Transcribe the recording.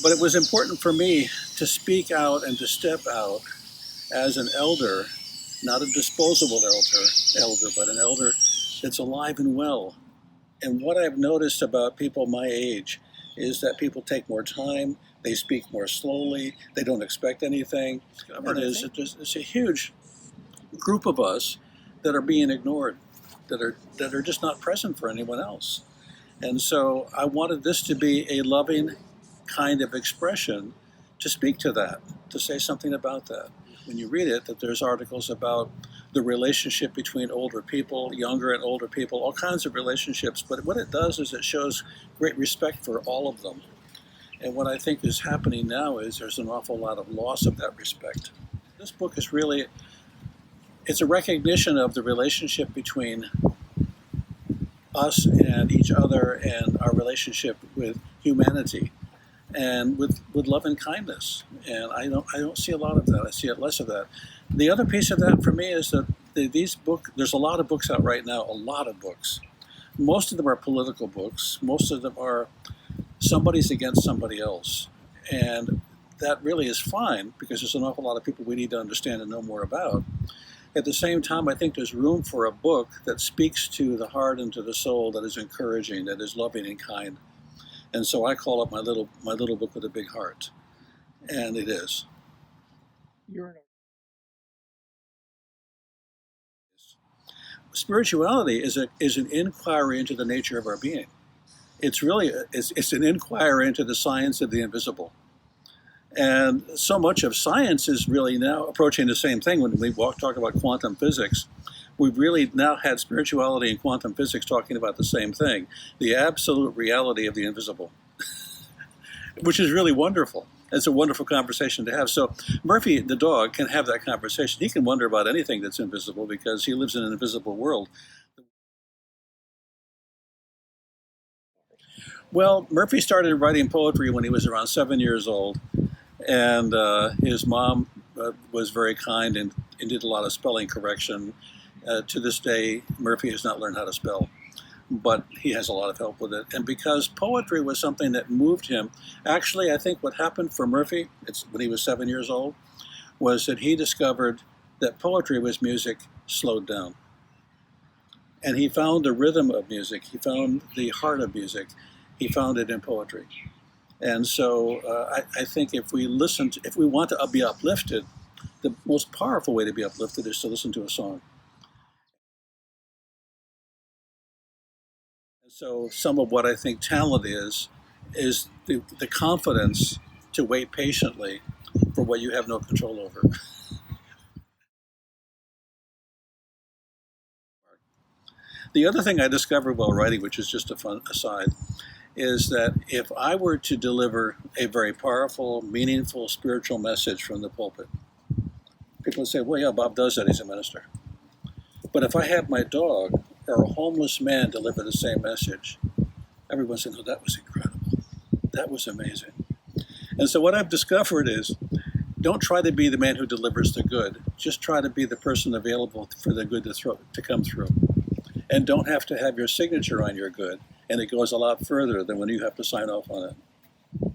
But it was important for me to speak out and to step out as an elder, not a disposable elder, but an elder that's alive and well. And what I've noticed about people my age is that people take more time, they speak more slowly, they don't expect anything. And there's a huge group of us that are being ignored, that are just not present for anyone else. And so I wanted this to be a loving kind of expression to speak to that, to say something about that. When you read it, that there's articles about the relationship between older people, younger and older people, all kinds of relationships. But what it does is it shows great respect for all of them. And what I think is happening now is there's an awful lot of loss of that respect. This book is really, it's a recognition of the relationship between us and each other and our relationship with humanity and with love and kindness. And I don't see a lot of that. I see less of that. The other piece of that for me is that there's a lot of books out right now, a lot of books. Most of them are political books. Most of them are somebody's against somebody else. And that really is fine because there's an awful lot of people we need to understand and know more about. At the same time, I think there's room for a book that speaks to the heart and to the soul, that is encouraging, that is loving and kind. And so I call it my little book with a big heart. And it is. Spirituality is an inquiry into the nature of our being. It's really it's an inquiry into the science of the invisible. And so much of science is really now approaching the same thing. When we talk about quantum physics, we've really now had spirituality and quantum physics talking about the same thing, the absolute reality of the invisible, which is really wonderful. It's a wonderful conversation to have. So Murphy, the dog, can have that conversation. He can wonder about anything that's invisible because he lives in an invisible world. Well, Murphy started writing poetry when he was around 7 years old. And his mom was very kind and did a lot of spelling correction. To this day, Murphy has not learned how to spell, but he has a lot of help with it. And because poetry was something that moved him, actually, I think what happened for Murphy, when he was 7 years old, was that he discovered that poetry was music slowed down. And he found the rhythm of music. He found the heart of music. He found it in poetry. And so I think if we want to be uplifted, the most powerful way to be uplifted is to listen to a song. And so some of what I think talent is the confidence to wait patiently for what you have no control over. The other thing I discovered while writing, which is just a fun aside, is that if I were to deliver a very powerful, meaningful, spiritual message from the pulpit, people would say, well, yeah, Bob does that, he's a minister. But if I had my dog or a homeless man deliver the same message, everyone said, no, that was incredible. That was amazing. And so what I've discovered is, don't try to be the man who delivers the good. Just try to be the person available for the good to come through. And don't have to have your signature on your good. And it goes a lot further than when you have to sign off on it.